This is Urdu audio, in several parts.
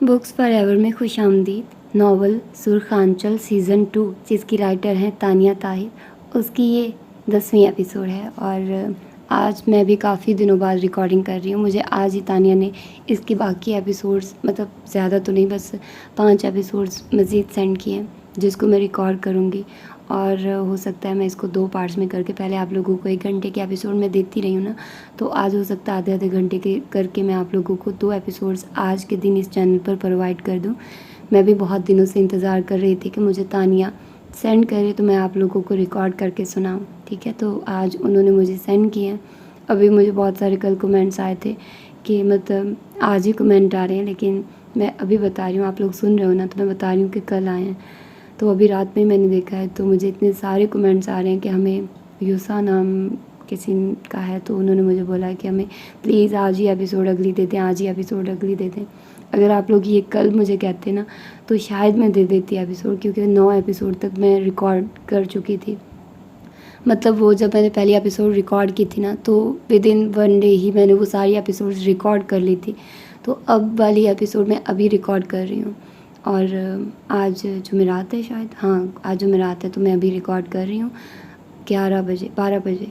بکس فار ایور میں خوش آمدید ناول سرخ آنچل سیزن 2 جس کی رائٹر ہیں تانیہ طاہر، اس کی یہ 10ویں ایپیسوڈ ہے اور آج میں بھی کافی دنوں بعد ریکارڈنگ کر رہی ہوں۔ مجھے آج ہی تانیہ نے اس کی باقی ایپیسوڈز زیادہ تو نہیں، بس 5 ایپیسوڈز مزید سینڈ کیے ہیں جس کو میں ریکارڈ کروں گی، اور ہو سکتا ہے میں اس کو 2 پارٹس میں کر کے پہلے آپ لوگوں کو 1 گھنٹے کے ایپیسوڈ میں دیتی رہی ہوں نا، تو آج ہو سکتا ہے آدھے گھنٹے کے کر کے میں آپ لوگوں کو 2 ایپیسوڈز آج کے دن اس چینل پر پرووائڈ کر دوں۔ میں بھی بہت دنوں سے انتظار کر رہی تھی کہ مجھے تانیہ سینڈ کرے تو میں آپ لوگوں کو ریکارڈ کر کے سناؤں، ٹھیک ہے؟ تو آج انہوں نے مجھے سینڈ کیے ہیں۔ ابھی مجھے بہت سارے کل کومنٹس آئے تھے کہ آج ہی کومنٹ آ رہے ہیں، لیکن میں ابھی بتا رہی ہوں، آپ لوگ سن رہے ہو نا، تو میں بتا رہی ہوں کہ کل آئے ہیں۔ تو ابھی رات میں نے دیکھا ہے، تو مجھے اتنے سارے کومنٹس آ رہے ہیں کہ ہمیں یوسا نام کسی کا ہے، تو انہوں نے مجھے بولا کہ ہمیں پلیز آج ہی ایپیسوڈ اگلی دے دیں، آج ہی ایپیسوڈ اگلی دے دیں۔ اگر آپ لوگ یہ کل مجھے کہتے نا تو شاید میں دے دیتی ایپیسوڈ، کیونکہ 9 ایپیسوڈ تک میں ریکارڈ کر چکی تھی۔ وہ جب میں نے پہلی ایپیسوڈ ریکارڈ کی تھی نا، تو ودن 1 ڈے ہی میں نے وہ ساری ایپیسوڈز ریکارڈ کر لی تھی۔ تو اب والی ایپیسوڈ میں ابھی ریکارڈ کر رہی ہوں، اور آج جمعرات ہے شاید، ہاں آج جمعرات ہے، تو میں ابھی ریکارڈ کر رہی ہوں 12 بجے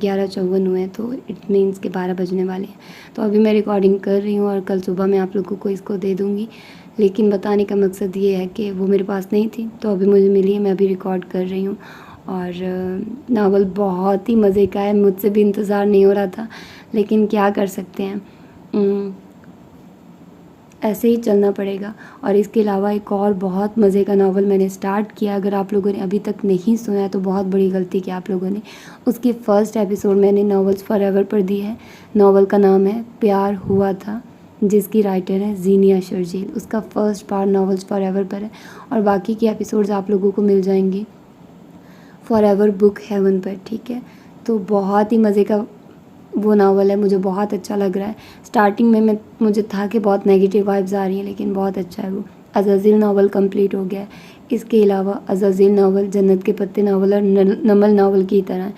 11:54 ہوئے ہیں، تو اٹ مینس کہ 12 بجنے والے ہیں۔ تو ابھی میں ریکارڈنگ کر رہی ہوں اور کل صبح میں آپ لوگوں کو اس کو دے دوں گی، لیکن بتانے کا مقصد یہ ہے کہ وہ میرے پاس نہیں تھی، تو ابھی مجھے ملی ہے، میں ابھی ریکارڈ کر رہی ہوں۔ اور ناول بہت ہی مزے کا ہے، مجھ سے بھی انتظار نہیں ہو رہا تھا، لیکن کیا کر سکتے ہیں، ایسے ہی چلنا پڑے گا۔ اور اس کے علاوہ ایک اور بہت مزے کا ناول میں نے سٹارٹ کیا، اگر آپ لوگوں نے ابھی تک نہیں سنا ہے تو بہت بڑی غلطی کی آپ لوگوں نے۔ اس کی فرسٹ ایپیسوڈ میں نے ناولز فار ایور پر دی ہے۔ ناول کا نام ہے پیار ہوا تھا، جس کی رائٹر ہے زینیا شرجیل۔ اس کا first part novels forever پر ہے، اور باقی کی ایپیسوڈز آپ لوگوں کو مل جائیں گی فار ایور بک ہیون پر، ٹھیک ہے؟ تو بہت ہی مزے کا وہ ناول ہے، مجھے بہت اچھا لگ رہا ہے۔ سٹارٹنگ میں مجھے تھا کہ بہت نیگیٹیو وائبز آ رہی ہیں، لیکن بہت اچھا ہے وہ۔ عزازیل ناول کمپلیٹ ہو گیا ہے۔ اس کے علاوہ عزازیل ناول جنت کے پتے ناول اور نمل ناول کی طرح ہے۔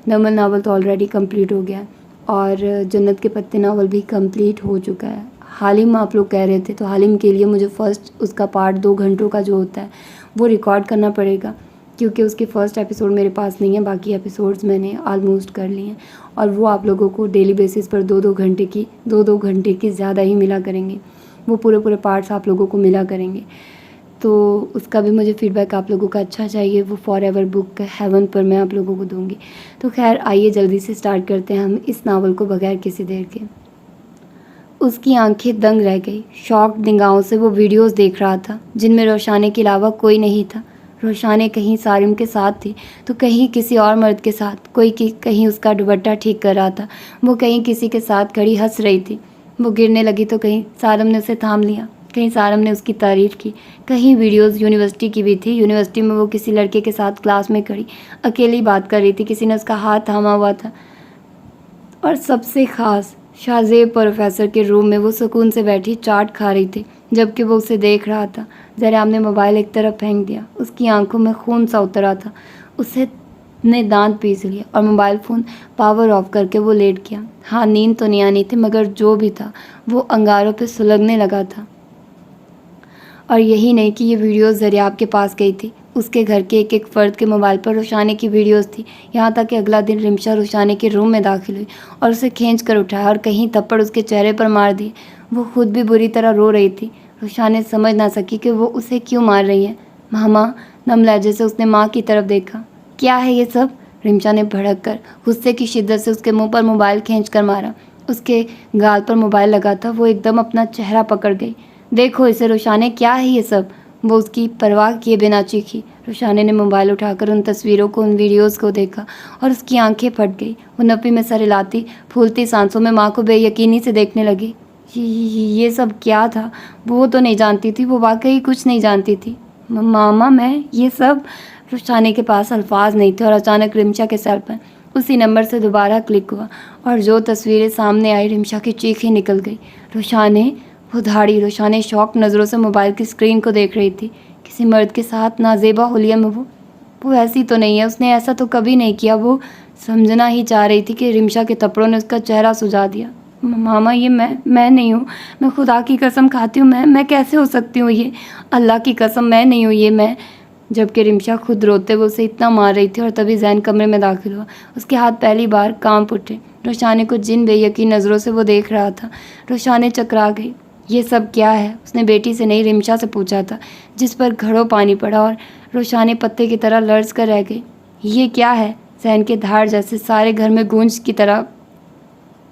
نمل ناول تو آلریڈی کمپلیٹ ہو گیا ہے، اور جنت کے پتے ناول بھی کمپلیٹ ہو چکا ہے۔ حالم آپ لوگ کہہ رہے تھے، تو حالم کے لیے مجھے فرسٹ اس کا پارٹ 2 گھنٹوں کا جو ہوتا ہے وہ ریکارڈ کرنا پڑے گا، کیونکہ اس کی فرسٹ ایپیسوڈ میرے پاس نہیں ہے، باقی ایپیسوڈز میں نے آلموسٹ کر لی ہیں، اور وہ آپ لوگوں کو ڈیلی بیسس پر 2 گھنٹے کی زیادہ ہی ملا کریں گے، وہ پورے پارٹس آپ لوگوں کو ملا کریں گے۔ تو اس کا بھی مجھے فیڈ بیک آپ لوگوں کا اچھا چاہیے، وہ فار ایور بک ہیون پر میں آپ لوگوں کو دوں گی۔ تو خیر آئیے جلدی سے سٹارٹ کرتے ہیں ہم اس ناول کو بغیر کسی دیر کے۔ اس کی آنکھیں دنگ رہ گئی، شاک نگاہوں سے وہ ویڈیوز دیکھ رہا تھا جن میں روشانے کے علاوہ کوئی نہیں تھا۔ روشانے کہیں سارم کے ساتھ تھی تو کہیں کسی اور مرد کے ساتھ، کہیں اس کا دوپٹہ ٹھیک کر رہا تھا، وہ کہیں کسی کے ساتھ کھڑی ہنس رہی تھی۔ وہ گرنے لگی تو کہیں سارم نے اسے تھام لیا، کہیں سارم نے اس کی تعریف کی، کہیں ویڈیوز یونیورسٹی کی بھی تھی۔ یونیورسٹی میں وہ کسی لڑکے کے ساتھ کلاس میں کھڑی اکیلی بات کر رہی تھی، کسی نے اس کا ہاتھ تھاما ہوا تھا، اور سب سے خاص شاہ زیب پروفیسر کے روم میں وہ سکون سے بیٹھی چاٹ کھا رہی تھی جبکہ وہ اسے دیکھ رہا تھا۔ زیرام نے موبائل ایک طرف پھینک دیا، اس کی آنکھوں میں خون سا اترا تھا۔ اسے نے دانت پیس لیا اور موبائل فون پاور آف کر کے وہ لیٹ گیا۔ ہاں نیند تو نہیں آنی تھی، مگر جو بھی تھا وہ انگاروں پہ سلگنے لگا تھا۔ اور یہی نہیں کہ یہ ویڈیوز زریاب کے پاس گئی تھی، اس کے گھر کے ایک فرد کے موبائل پر روشانے کی ویڈیوز تھی، یہاں تک کہ اگلا دن رمشا روشانے کے روم میں داخل ہوئی اور اسے کھینچ کر اٹھایا اور کہیں تھپڑ اس کے چہرے پر مار دیے۔ وہ خود بھی بری طرح رو رہی تھی۔ روشانے سمجھ نہ سکی کہ وہ اسے کیوں مار رہی ہے۔ ماما، نم لہجے سے اس نے ماں کی طرف دیکھا۔ کیا ہے یہ سب؟ رمشا نے بھڑک کر غصے کی شدت سے اس کے منہ پر موبائل کھینچ کر مارا۔ اس کے گال پر موبائل لگا تھا، وہ ایک دم اپنا چہرہ پکڑ گئی۔ دیکھو اسے روشانے، کیا ہے یہ سب؟ وہ اس کی پرواہ کیے بنا چیخی۔ روشانے نے موبائل اٹھا کر ان تصویروں کو، ان ویڈیوز کو دیکھا اور اس کی آنکھیں پھٹ گئی۔ وہ نفی میں سر ہلاتی پھولتی سانسوں میں ماں کو بے یقینی سے دیکھنے لگی۔ یہ سب کیا تھا؟ وہ تو نہیں جانتی تھی، وہ واقعی کچھ نہیں جانتی تھی۔ ماما میں یہ سب… روشانے کے پاس الفاظ نہیں تھے، اور اچانک رمشا کے سر پر اسی نمبر سے دوبارہ کلک ہوا اور جو تصویریں سامنے آئی، رمشا کی چیخیں نکل گئی۔ روشانے! وہ دھاڑی! روشانے شوق نظروں سے موبائل کی اسکرین کو دیکھ رہی تھی۔ کسی مرد کے ساتھ نازیبا حلیہ میں وہ ایسی تو نہیں ہے، اس نے ایسا تو کبھی نہیں کیا۔ وہ سمجھنا ہی چاہ رہی تھی کہ رمشا کے تھپڑوں نے اس کا چہرہ سجا دیا۔ ماما یہ میں نہیں ہوں، میں خدا کی قسم کھاتی ہوں، میں کیسے ہو سکتی ہوں، یہ اللہ کی قسم میں نہیں ہوں، یہ میں. جبکہ رمشا خود روتے ہوئے اسے اتنا مار رہی تھی. اور تبھی زین کمرے میں داخل ہوا. اس کے ہاتھ پہلی بار کانپ اٹھے. روشانے کو جن بے یقین نظروں سے وہ دیکھ رہا تھا. روشانے چکرا گئی. یہ سب کیا ہے؟ اس نے بیٹی سے نہیں رمشا سے پوچھا تھا، جس پر گھڑوں پانی پڑا اور روشانے پتے کی طرح لرز کر رہ گئی. یہ کیا ہے؟ زین کے دھاڑ جیسے سارے گھر میں گونج کی طرح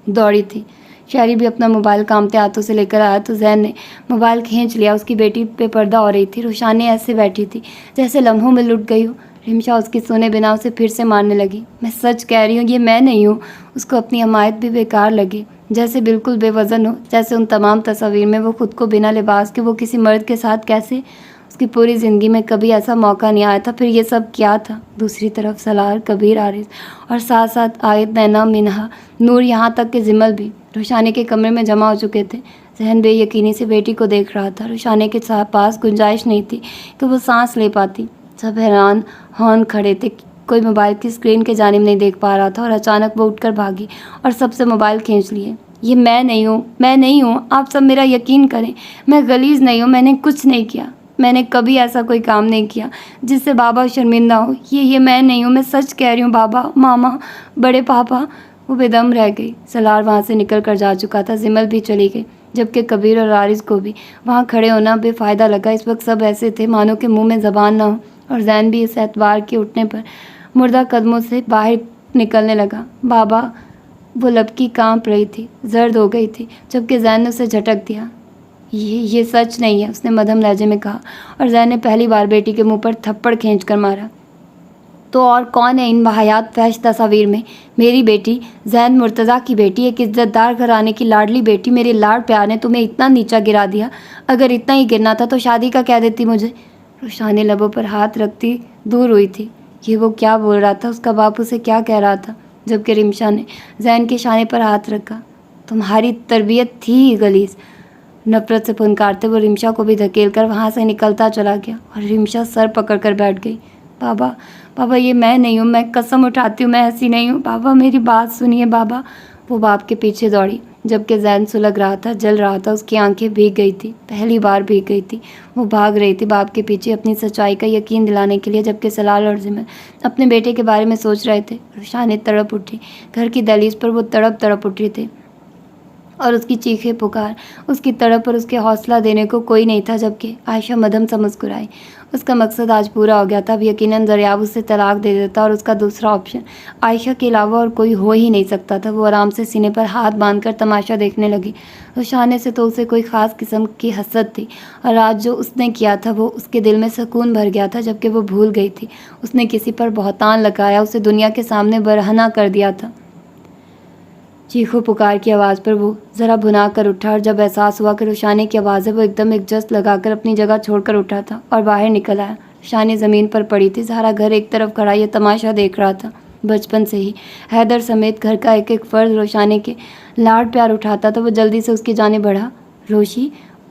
دوڑی تھی. شہری بھی اپنا موبائل کامتے ہاتھوں سے لے کر آیا تو زین نے موبائل کھینچ لیا. اس کی بیٹی بے پردہ ہو رہی تھی. روشانے ایسے بیٹھی تھی جیسے لمحوں میں لٹ گئی ہو. رمشا اس کی سونے بنا اسے پھر سے مارنے لگی. میں سچ کہہ رہی ہوں، یہ میں نہیں ہوں. اس کو اپنی حمایت بھی بیکار لگی، جیسے بالکل بے وزن ہو، جیسے ان تمام تصاویر میں وہ خود کو بنا لباس کے وہ کسی مرد کے ساتھ کیسے. اس کی پوری زندگی میں کبھی ایسا موقع نہیں آیا تھا. پھر یہ سب کیا تھا؟ دوسری طرف سالار، کبیر، عارض اور ساتھ ساتھ آیت، نینا، منہا، نور، یہاں تک کہ زمل بھی روشانے کے کمرے میں جمع ہو چکے تھے. ذہن بے یقینی سے بیٹی کو دیکھ رہا تھا. روشانے کے پاس گنجائش نہیں تھی کہ وہ سانس لے پاتی. سب حیران ہون کھڑے تھے. کوئی موبائل کی اسکرین کے جانب نہیں دیکھ پا رہا تھا. اور اچانک وہ اٹھ کر بھاگی اور سب سے موبائل کھینچ لیے. یہ میں نہیں ہوں، میں نہیں ہوں. آپ سب میرا یقین کریں، میں غلیظ نہیں ہوں. میں نے کچھ نہیں کیا. میں نے کبھی ایسا کوئی کام نہیں کیا جس سے بابا شرمندہ ہو. یہ میں نہیں ہوں. میں سچ کہہ رہی ہوں. بابا، ماما، بڑے پاپا. وہ بے دم رہ گئی. سالار وہاں سے نکل کر جا چکا تھا. زمل بھی چلی گئی. جبکہ کبیر اور عارض کو بھی وہاں کھڑے ہونا بے فائدہ لگا. اس وقت سب ایسے تھے مانو کہ منہ میں زبان نہ ہو. اور زین بھی اس اعتبار کے اٹھنے پر مردہ قدموں سے باہر نکلنے لگا. بابا. وہ لبکی کانپ رہی تھی، زرد ہو گئی تھی. جبکہ زین نے اسے جھٹک دیا. یہ سچ نہیں ہے، اس نے مدھم لہجے میں کہا. اور زین نے پہلی بار بیٹی کے منہ پر تھپڑ کھینچ کر مارا. تو اور کون ہے ان واہیات فحش تصاویر میں؟ میری بیٹی، زین مرتضیٰ کی بیٹی، ایک عزت دار گھرانے کی لاڈلی بیٹی. میرے لاڈ پیار نے تمہیں اتنا نیچا گرا دیا. اگر اتنا ہی گرنا تھا تو شادی کا کہہ دیتی مجھے. روشانے لبوں پر ہاتھ رکھتی دور ہوئی تھی. یہ وہ کیا بول رہا تھا؟ اس کا باپ اسے کیا کہہ رہا تھا؟ جبکہ رمشا نے زین کے شانے پر ہاتھ رکھا. تمہاری تربیت تھی ہی غلیظ. نفرت سے پھنکارتے وہ رمشا کو بھی دھکیل کر وہاں سے نکلتا چلا گیا. اور رمشا سر پکڑ کر بیٹھ گئی. بابا، بابا، یہ میں نہیں ہوں. میں قسم اٹھاتی ہوں میں ایسی نہیں ہوں. بابا میری بات سنیے بابا. وہ باپ کے پیچھے دوڑی. جبکہ زین سلگ رہا تھا، جل رہا تھا. اس کی آنکھیں بھیگ گئی تھی، پہلی بار بھیگ گئی تھی. وہ بھاگ رہی تھی باپ کے پیچھے اپنی سچائی کا یقین دلانے کے لیے. جبکہ سلال اور زمل اپنے بیٹے کے بارے میں سوچ رہے تھے. روشانے تڑپ اٹھی. گھر کی دہلیز پر وہ تڑپ اٹھی تھی. اور اس کی چیخیں پکار، اس کی تڑپ پر اس کے حوصلہ دینے کو کوئی نہیں تھا. جبکہ عائشہ مدھم سے مسکرائی. اس کا مقصد آج پورا ہو گیا تھا. اب یقیناً دریاب اسے طلاق دے دیتا اور اس کا دوسرا آپشن عائشہ کے علاوہ اور کوئی ہو ہی نہیں سکتا تھا. وہ آرام سے سینے پر ہاتھ باندھ کر تماشا دیکھنے لگی. روشانے سے تو اسے کوئی خاص قسم کی حسد تھی. اور آج جو اس نے کیا تھا وہ اس کے دل میں سکون بھر گیا تھا. جبکہ وہ بھول گئی تھی اس نے کسی پر بہتان لگایا، اسے دنیا کے سامنے برہنہ کر دیا تھا. چیخو پکار کی آواز پر وہ ذرا بھنا کر اٹھا. اور جب احساس ہوا کہ روشانے کی آواز ہے، وہ ایک دم ایک جست لگا کر اپنی جگہ چھوڑ کر اٹھا تھا اور باہر نکل آیا. روشانے زمین پر پڑی تھی. سارا گھر ایک طرف کھڑا یہ تماشا دیکھ رہا تھا. بچپن سے ہی حیدر سمیت گھر کا ایک ایک فرد روشانے کے لاڈ پیار اٹھاتا تھا. وہ جلدی سے اس کی جانب بڑھا. روشی.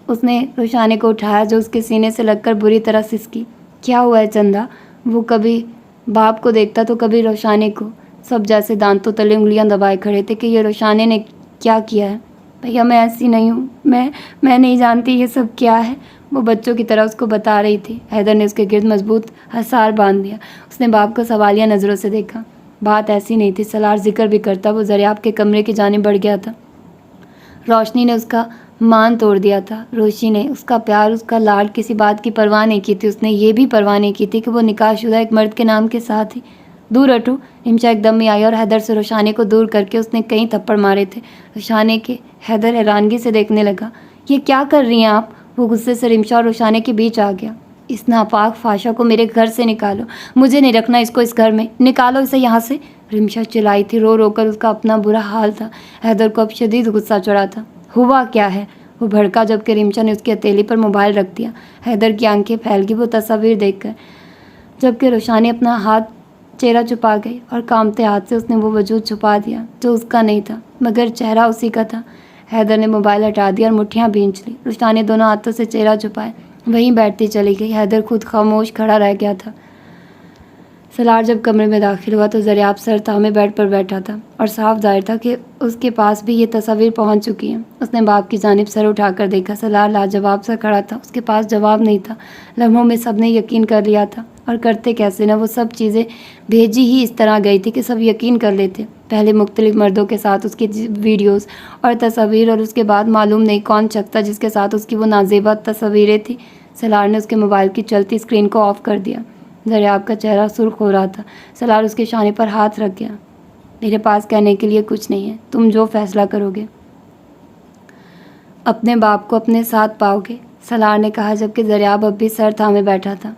اس نے روشانے کو اٹھایا جو اس کے سینے سے لگ کر بری طرح سسکی. کیا ہوا ہے چندا؟ وہ کبھی باپ کو دیکھتا تو کبھی روشانے کو. سب جیسے دانتوں تلے انگلیاں دبائے کھڑے تھے کہ یہ روشانے نے کیا کیا ہے. بھیا میں ایسی نہیں ہوں. میں نہیں جانتی یہ سب کیا ہے. وہ بچوں کی طرح اس کو بتا رہی تھی. حیدر نے اس کے گرد مضبوط حصار باندھ دیا. اس نے باپ کو سوالیہ نظروں سے دیکھا. بات ایسی نہیں تھی. سالار ذکر بھی کرتا. وہ دریاب کے کمرے کی جانب بڑھ گیا تھا. روشنی نے اس کا مان توڑ دیا تھا. روشی نے اس کا پیار، اس کا لاڈ، کسی بات کی پرواہ نہیں کی تھی. اس نے یہ بھی پرواہ نہیں کی تھی کہ وہ نکاح شدہ ایک مرد کے نام کے ساتھ ہی. دور ہٹو. رمشا ایک دم میں آئی اور حیدر سے روشانے کو دور کر کے اس نے کئی تھپڑ مارے تھے. روشانے کے حیدر حیرانگی سے دیکھنے لگا. یہ کیا کر رہی ہیں آپ؟ وہ غصے سے رمشا اور روشانے کے بیچ آ گیا. اس ناپاک فاشا کو میرے گھر سے نکالو. مجھے نہیں رکھنا اس کو اس گھر میں. نکالو اسے یہاں سے. رمشا چلائی تھی. رو رو کر اس کا اپنا برا حال تھا. حیدر کو اب شدید غصہ چڑھا تھا. ہوا کیا ہے؟ وہ بھڑکا. جبکہ رمشا نے اس کی ہتھیلی پر موبائل رکھ دیا. حیدر کی آنکھیں پھیل گئی وہ تصاویر دیکھ کر. جبکہ روشانے اپنا ہاتھ چہرہ چھپا گئی اور کامتے ہاتھ سے اس نے وہ وجود چھپا دیا جو اس کا نہیں تھا مگر چہرہ اسی کا تھا. حیدر نے موبائل ہٹا دیا اور مٹھیاں بھینچ لی. روشانے دونوں ہاتھوں سے چہرہ چھپائے وہیں بیٹھتی چلی گئی. حیدر خود خاموش کھڑا رہ گیا تھا. سلار جب کمرے میں داخل ہوا تو زریاب سر تھامے بیڈ پر بیٹھا تھا اور صاف ظاہر تھا کہ اس کے پاس بھی یہ تصاویر پہنچ چکی ہیں۔ اس نے باپ کی جانب سر اٹھا کر دیکھا۔ سلار لاجواب سا کھڑا تھا، اس کے پاس جواب نہیں تھا۔ لمحوں میں سب نے یقین کر لیا تھا، اور کرتے کیسے نہ، وہ سب چیزیں بھیجی ہی اس طرح گئی تھی کہ سب یقین کر لیتے۔ پہلے مختلف مردوں کے ساتھ اس کی ویڈیوز اور تصاویر، اور اس کے بعد معلوم نہیں کون شخص تھا جس کے ساتھ اس کی وہ نازیبا تصاویریں تھیں۔ سلار نے اس کے موبائل کی چلتی اسکرین کو آف کر دیا۔ زریاب کا چہرہ سرخ ہو رہا تھا۔ سلار اس کے شانے پر ہاتھ رکھ گیا۔ میرے پاس کہنے کے لیے کچھ نہیں ہے، تم جو فیصلہ کرو گے اپنے باپ کو اپنے ساتھ پاؤ گے، سلار نے کہا، جبکہ زریاب اب بھی سر تھامے بیٹھا تھا۔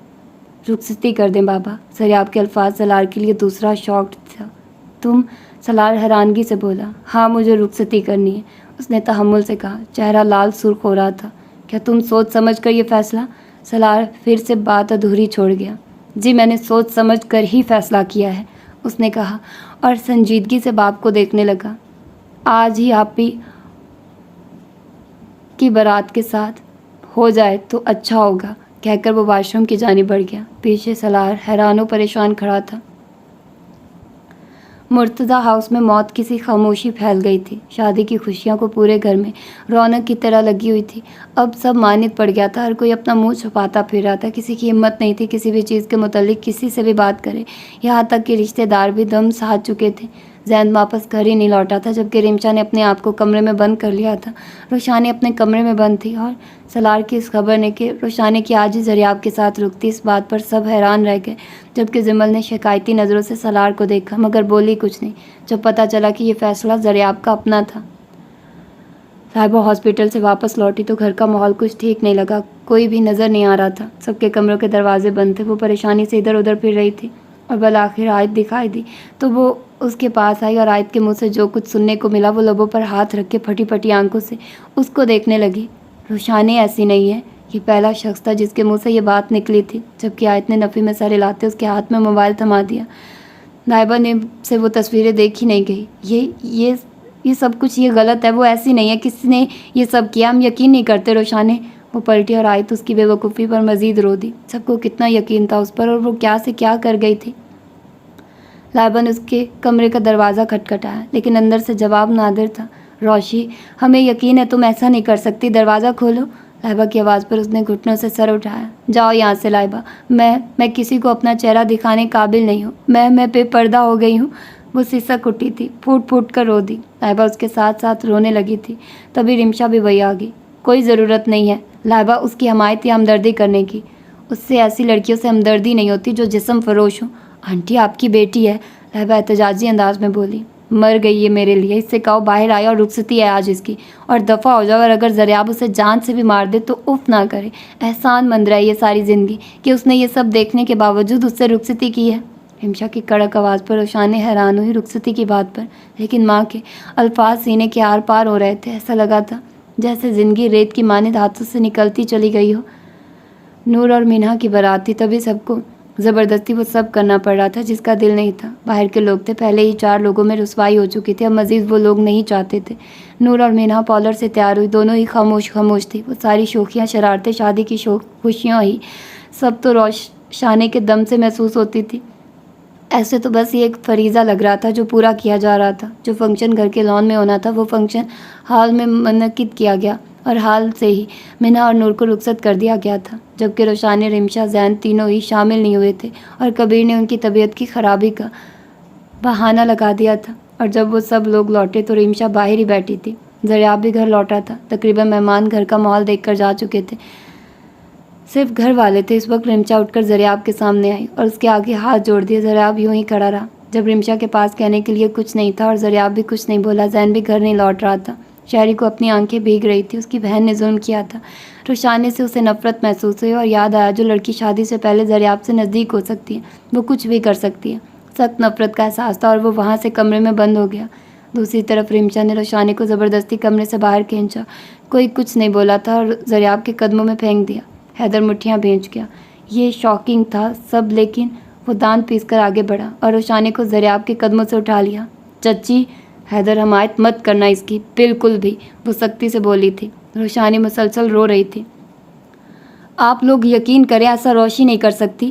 رخصتی کر دیں بابا، زریاب کے الفاظ سلار کے لیے دوسرا شاک تھا۔ تم؟ سلار حیرانگی سے بولا۔ ہاں، مجھے رخصتی کرنی ہے، اس نے تحمل سے کہا۔ چہرہ لال سرخ ہو رہا تھا۔ کیا تم سوچ سمجھ کر یہ فیصلہ؟ سلار پھر سے بات ادھوری چھوڑ گیا۔ جی، میں نے سوچ سمجھ کر ہی فیصلہ کیا ہے، اس نے کہا، اور سنجیدگی سے باپ کو دیکھنے لگا۔ آج ہی آپ ہی کی بارات کے ساتھ ہو جائے تو اچھا ہوگا، کہہ کر وہ واش روم کی جانب بڑھ گیا۔ پیچھے سلار حیران و پریشان کھڑا تھا۔ مرتضی ہاؤس میں موت کی سی خاموشی پھیل گئی تھی۔ شادی کی خوشیاں کو پورے گھر میں رونق کی طرح لگی ہوئی تھی۔ اب سب مانت پڑ گیا تھا، ہر کوئی اپنا منہ چھپاتا پھر رہا تھا۔ کسی کی ہمت نہیں تھی کسی بھی چیز کے متعلق کسی سے بھی بات کرے، یہاں تک کہ رشتہ دار بھی دم ساتھ چکے تھے۔ زین واپس گھر ہی نہیں لوٹا تھا، جبکہ رمشا نے اپنے آپ کو کمرے میں بند کر لیا تھا۔ روشانی اپنے کمرے میں بند تھی، اور سلار کی اس خبر نے کہ روشانی کی آج ہی زریاب کے ساتھ رکتی، اس بات پر سب حیران رہ گئے۔ جبکہ زمل نے شکایتی نظروں سے سلار کو دیکھا، مگر بولی کچھ نہیں۔ جب پتہ چلا کہ یہ فیصلہ زریاب کا اپنا تھا۔ صاحبہ ہاسپٹل سے واپس لوٹی تو گھر کا ماحول کچھ ٹھیک نہیں لگا، کوئی بھی نظر نہیں آ رہا تھا۔ سب کے کمروں کے دروازے بند تھے۔ وہ پریشانی سے ادھر ادھر پھر رہی تھی، اور بالآخر عائد دکھائی دی تو وہ اس کے پاس آئی، اور عائد کے منہ سے جو کچھ سننے کو ملا وہ لبوں پر ہاتھ رکھ کے پھٹی پھٹی آنکھوں سے اس کو دیکھنے لگی۔ روشانی ایسی نہیں ہے، یہ پہلا شخص تھا جس کے منہ سے یہ بات نکلی تھی۔ جبکہ عائد نے نفی میں سر ہلاتے اس کے ہاتھ میں موبائل تھما دیا۔ نائبہ نے سے وہ تصویریں دیکھی نہیں گئی۔ یہ سب کچھ یہ غلط ہے، وہ ایسی نہیں ہے، کسی نے یہ سب کیا، ہم یقین نہیں کرتے روشانی۔ وہ پلٹی اور آئی تو اس کی بے وقوفی پر مزید رو دی۔ سب کو کتنا یقین تھا اس پر، اور وہ کیا سے کیا کر گئی تھی۔ لائبہ نے اس کے کمرے کا دروازہ کھٹکھٹایا، لیکن اندر سے جواب نادر تھا۔ روشی، ہمیں یقین ہے تم ایسا نہیں کر سکتی، دروازہ کھولو۔ لائبہ کی آواز پر اس نے گھٹنوں سے سر اٹھایا۔ جاؤ یہاں سے لائبہ، میں کسی کو اپنا چہرہ دکھانے قابل نہیں ہوں، میں بے پردہ ہو گئی ہوں۔ وہ سسک اٹھی تھی، پھوٹ پھوٹ کر رو دی۔ لائبہ اس کے ساتھ ساتھ رونے لگی تھی۔ تبھی رمشا بھی وہی آ گئی۔ کوئی ضرورت نہیں ہے لائبہ اس کی حمایت یا ہمدردی کرنے کی، اس سے ایسی لڑکیوں سے ہمدردی نہیں ہوتی جو جسم فروش ہوں۔ آنٹی آپ کی بیٹی ہے، لائبہ احتجاجی انداز میں بولی۔ مر گئی ہے میرے لیے، اس سے کہو باہر آئے، اور رخصتی ہے آج اس کی، اور دفع ہو جاؤ، اور اگر زریاب اسے جان سے بھی مار دے تو اف نہ کرے۔ احسان مند رہے یہ ساری زندگی کہ اس نے یہ سب دیکھنے کے باوجود اس سے رخصتی کی ہے۔ رمشا کی کڑک آواز پر روشانی حیران ہوئی رخصتی کی بات پر، لیکن ماں کے الفاظ سینے کے آر پار ہو رہے تھے۔ ایسا لگا تھا جیسے زندگی ریت کی مانند ہاتھوں سے نکلتی چلی گئی ہو۔ نور اور مینہا کی بارات تھی، تبھی سب کو زبردستی وہ سب کرنا پڑ رہا تھا جس کا دل نہیں تھا۔ باہر کے لوگ تھے، پہلے ہی 4 لوگوں میں رسوائی ہو چکی تھی، اب مزید وہ لوگ نہیں چاہتے تھے۔ نور اور مینہا پارلر سے تیار ہوئی، دونوں ہی خاموش تھی۔ وہ ساری شوخیاں، شرارتیں، شادی کی خوشیاں ہی سب تو روشانی کے دم سے محسوس ہوتی تھی۔ ایسے تو بس یہ ایک فریضہ لگ رہا تھا جو پورا کیا جا رہا تھا۔ جو فنکشن گھر کے لان میں ہونا تھا وہ فنکشن ہال میں منعقد کیا گیا، اور حال سے ہی مینہا اور نور کو رخصت کر دیا گیا تھا، جبکہ روشانی، رمشا، زین تینوں ہی شامل نہیں ہوئے تھے، اور کبیر نے ان کی طبیعت کی خرابی کا بہانہ لگا دیا تھا۔ اور جب وہ سب لوگ لوٹے تو رمشا باہر ہی بیٹھی تھی۔ زریاب بھی گھر لوٹا تھا۔ تقریباً مہمان گھر کا ماحول دیکھ کر جا چکے تھے، صرف گھر والے تھے۔ اس وقت رمشا اٹھ کر زریاب کے سامنے آئی اور اس کے آگے ہاتھ جوڑ دیے۔ زریاب یوں ہی کھڑا رہا۔ جب رمشا کے پاس کہنے کے لیے کچھ نہیں تھا اور زریاب بھی کچھ نہیں بولا، زین بھی گھر نہیں لوٹ رہا تھا۔ شہری کو اپنی آنکھیں بھیگ رہی تھی، اس کی بہن نے ظلم کیا تھا۔ روشانی سے اسے نفرت محسوس ہوئی، اور یاد آیا جو لڑکی شادی سے پہلے زریاب سے نزدیک ہو سکتی ہے وہ کچھ بھی کر سکتی ہے۔ سخت نفرت کا احساس تھا، اور وہ وہاں سے کمرے میں بند ہو گیا۔ دوسری طرف رمشا نے روشانی کو زبردستی کمرے سے باہر کھینچا۔ کوئی کچھ نہیں بولا تھا اور زریاب کے قدموں میں پھینک دیا۔ حیدر مٹھیاں بھیج گیا۔ یہ شاکنگ تھا سب، لیکن وہ دانت پیس کر آگے بڑھا اور روشانی کو زریاب کے قدموں سے اٹھا لیا۔ چچی، حیدر حمایت مت کرنا اس کی، بالکل بھی، وہ سختی سے بولی تھی۔ روشانی مسلسل رو رہی تھی۔ آپ لوگ یقین کریں ایسا روشی نہیں کر سکتی،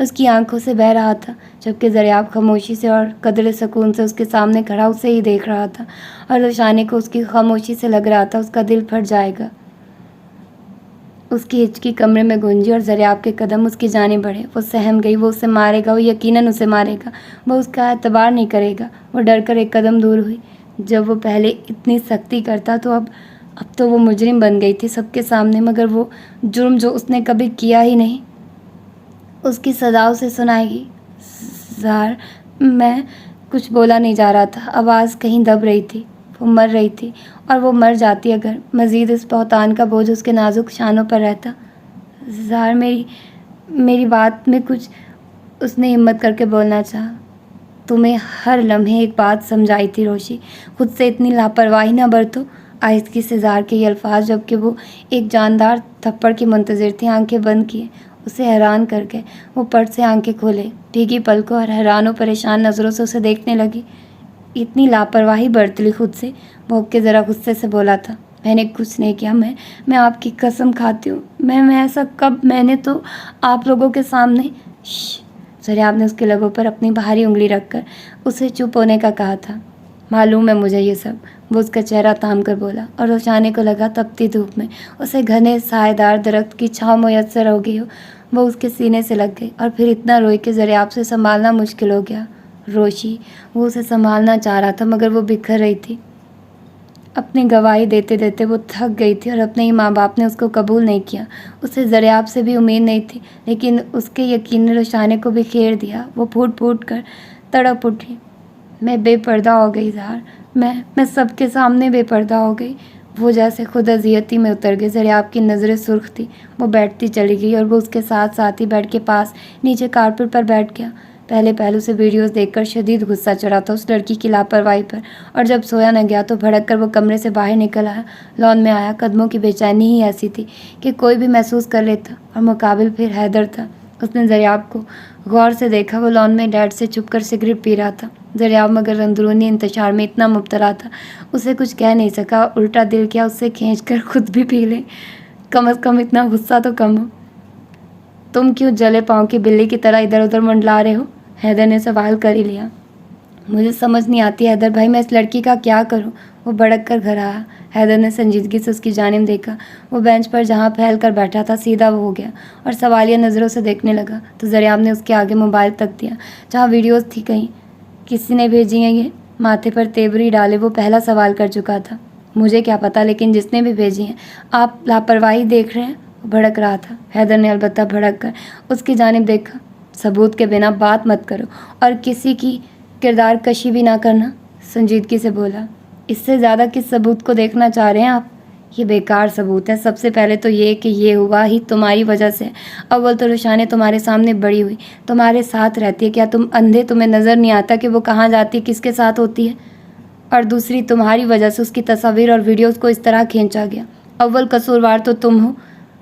اس کی آنکھوں سے بہہ رہا تھا، جبکہ دریاب خاموشی سے اور قدر سکون سے اس کے سامنے کھڑا اسے ہی دیکھ رہا تھا، اور روشانی کو اس کی خاموشی سے لگ رہا تھا اس کا دل پھٹ جائے گا۔ اس کی ہچکی کمرے میں گونجی اور دریاب کے قدم اس کی جانب بڑھے۔ وہ سہم گئی، وہ اسے مارے گا، وہ یقیناً اسے مارے گا، وہ اس کا اعتبار نہیں کرے گا۔ وہ ڈر کر ایک قدم دور ہوئی۔ جب وہ پہلے اتنی سختی کرتا تو اب تو وہ مجرم بن گئی تھی سب کے سامنے، مگر وہ جرم جو اس نے کبھی کیا ہی نہیں اس کی سزا اسے سنائے گی۔ زہر، میں کچھ بولا نہیں جا رہا تھا، آواز کہیں دب رہی تھی۔ وہ مر رہی تھی، اور وہ مر جاتی اگر مزید اس بہتان کا بوجھ اس کے نازک شانوں پر رہتا۔ زہر، میری بات میں کچھ، اس نے ہمت کر کے بولنا چاہا۔ تمہیں ہر لمحے ایک بات سمجھائی تھی روشی، خود سے اتنی لاپرواہی نہ برتو۔ آہستگی سے زہر کے یہ الفاظ، جبکہ وہ ایک جاندار تھپڑ کی منتظر تھی، آنکھیں بند کیے اسے حیران کر کے۔ وہ پٹ سے آنکھیں کھولے، بھیگی پلکوں اور حیران و پریشان نظروں سے اسے دیکھنے لگی۔ اتنی لاپرواہی برت لی خود سے، وہ کے ذرا غصے سے بولا تھا۔ میں نے کچھ نہیں کیا، میں آپ کی قسم کھاتی ہوں، میں ایسا میں نے تو آپ لوگوں کے سامنے۔ دریاب نے اس کے لبوں پر اپنی بھاری انگلی رکھ کر اسے چپ ہونے کا کہا تھا۔ معلوم ہے مجھے یہ سب، وہ اس کا چہرہ تام کر بولا، اور روشانی کو لگا تپتی دھوپ میں اسے گھنے سائے دار درخت کی چھاؤں میسر ہو گئی ہو۔ وہ اس کے سینے سے لگ گئی اور پھر اتنا روئی کہ دریاب سے سنبھالنا مشکل ہو گیا۔ روشی، وہ اسے سنبھالنا چاہ رہا تھا مگر وہ بکھر رہی تھی۔ اپنی گواہی دیتے دیتے وہ تھک گئی تھی، اور اپنے ہی ماں باپ نے اس کو قبول نہیں کیا۔ اسے دریاب سے بھی امید نہیں تھی، لیکن اس کے یقین نے روشانی کو بکھیر دیا۔ وہ پھوٹ پھوٹ کر تڑپ اٹھی۔ میں بے پردہ ہو گئی زہر، میں سب کے سامنے بے پردہ ہو گئی۔ وہ جیسے خود اذیتی میں اتر گئی۔ دریاب کی نظریں سرخ تھی، وہ بیٹھتی چلی گئی، اور وہ اس کے ساتھ ساتھ ہی بیڈ کے پاس نیچے کارپیٹ پر بیٹھ گیا۔ پہلے اسے ویڈیوز دیکھ کر شدید غصہ چڑھا تھا اس لڑکی کی لاپرواہی پر، اور جب سویا نہ گیا تو بھڑک کر وہ کمرے سے باہر نکل آیا، لان میں آیا۔ قدموں کی بے چینی ہی ایسی تھی کہ کوئی بھی محسوس کر لیتا، اور مقابل پھر حیدر تھا۔ اس نے دریاب کو غور سے دیکھا، وہ لان میں ڈیڈ سے چھپ کر سگریٹ پی رہا تھا۔ دریاب مگر اندرونی انتشار میں اتنا مبتلا تھا، اسے کچھ کہہ نہیں سکا، الٹا دل کیا اس سے کھینچ کر خود بھی پی لے، کم از کم اتنا غصہ تو کم ہو۔ تم کیوں جلے پاؤں کی بلی کی طرح ادھر ادھر منڈلا رہے ہو؟ حیدر نے سوال کر ہی لیا۔ مجھے سمجھ نہیں آتی حیدر بھائی، میں اس لڑکی کا کیا کروں؟ وہ بھڑک کر گھر آیا۔ حیدر نے سنجیدگی سے اس کی جانب دیکھا۔ وہ بینچ پر جہاں پھیل کر بیٹھا تھا سیدھا وہ ہو گیا اور سوالیہ نظروں سے دیکھنے لگا، تو دریاب نے اس کے آگے موبائل تک دیا جہاں ویڈیوز تھی۔ کہیں کسی نے بھیجی ہیں یہ؟ ماتھے پر تیوری ڈالے وہ پہلا سوال کر چکا تھا۔ مجھے کیا پتا، لیکن جس نے بھی بھیجی ہیں، آپ لاپرواہی دیکھ رہے ہیں؟ وہ بھڑک رہا تھا۔ حیدر نے البتہ بھڑک کر اس کی جانب دیکھا۔ ثبوت کے بنا بات مت کرو، اور کسی کی کردار کشی بھی نہ کرنا، سنجیدگی سے بولا۔ اس سے زیادہ کس ثبوت کو دیکھنا چاہ رہے ہیں آپ؟ یہ بیکار ثبوت ہے۔ سب سے پہلے تو یہ کہ یہ ہوا ہی تمہاری وجہ سے۔ اول تو روشانی تمہارے سامنے بڑی ہوئی، تمہارے ساتھ رہتی ہے، کیا تم اندھے؟ تمہیں نظر نہیں آتا کہ وہ کہاں جاتی، کس کے ساتھ ہوتی ہے؟ اور دوسری، تمہاری وجہ سے اس کی تصاویر اور ویڈیوز کو اس طرح کھینچا گیا۔ اول قصوروار تو تم ہو،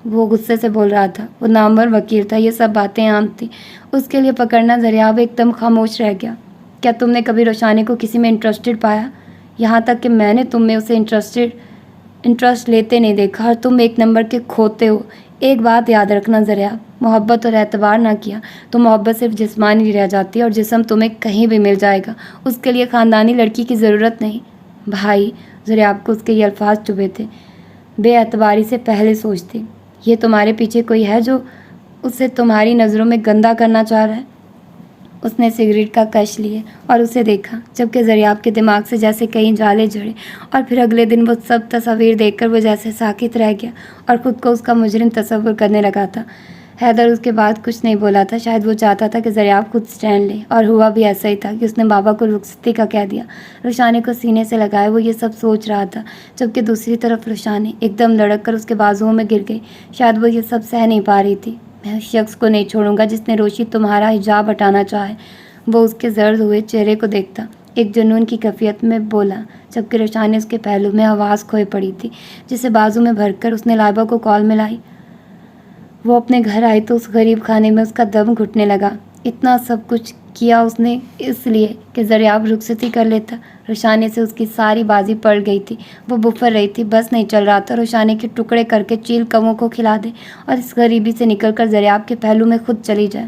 وہ غصے سے بول رہا تھا۔ وہ نامور وکیل تھا، یہ سب باتیں عام تھیں اس کے لیے پکڑنا۔ دریاب ایک دم خاموش رہ گیا۔ کیا تم نے کبھی روشانی کو کسی میں انٹرسٹڈ پایا؟ یہاں تک کہ میں نے تم میں اسے انٹرسٹ لیتے نہیں دیکھا، اور تم ایک نمبر کے کھوتے ہو۔ ایک بات یاد رکھنا دریاب، محبت اور اعتبار نہ کیا تو محبت صرف جسمانی رہ جاتی ہے، اور جسم تمہیں کہیں بھی مل جائے گا، اس کے لیے خاندانی لڑکی کی ضرورت نہیں۔ بھائی، دریاب کو اس کے یہ الفاظ چبھے تھے۔ بے اعتباری سے پہلے سوچتی، یہ تمہارے پیچھے کوئی ہے جو اسے تمہاری نظروں میں گندا کرنا چاہ رہا ہے؟ اس نے سگریٹ کا کش لیے اور اسے دیکھا، جبکہ دریاب کے دماغ سے جیسے کئی جالے جڑے، اور پھر اگلے دن وہ سب تصاویر دیکھ کر وہ جیسے ساکت رہ گیا اور خود کو اس کا مجرم تصور کرنے لگا تھا۔ حیدر اس کے بعد کچھ نہیں بولا تھا، شاید وہ چاہتا تھا کہ دریاب خود سٹینڈ لے، اور ہوا بھی ایسا ہی تھا کہ اس نے بابا کو رخصتی کا کہہ دیا۔ روشانی کو سینے سے لگائے وہ یہ سب سوچ رہا تھا، جبکہ دوسری طرف روشانی ایک دم لڑک کر اس کے بازوؤں میں گر گئی۔ شاید وہ یہ سب سہ نہیں پا رہی تھی۔ میں اس شخص کو نہیں چھوڑوں گا جس نے روشی تمہارا حجاب ہٹانا چاہے، وہ اس کے زرد ہوئے چہرے کو دیکھتا ایک جنون کی کیفیت میں بولا، جبکہ روشانی اس کے پہلو میں آواز کھوئے پڑی تھی، جسے بازو میں بھر کر اس نے لائبہ کو کال ملائی۔ وہ اپنے گھر آئی تو اس غریب خانے میں اس کا دم گھٹنے لگا۔ اتنا سب کچھ کیا اس نے اس لیے کہ دریاب رخصتی کر لیتا۔ روشانی سے اس کی ساری بازی پڑ گئی تھی، وہ بفر رہی تھی، بس نہیں چل رہا تھا روشانی کے ٹکڑے کر کے چیل کووں کو کھلا دے اور اس غریبی سے نکل کر دریاب کے پہلو میں خود چلی جائے۔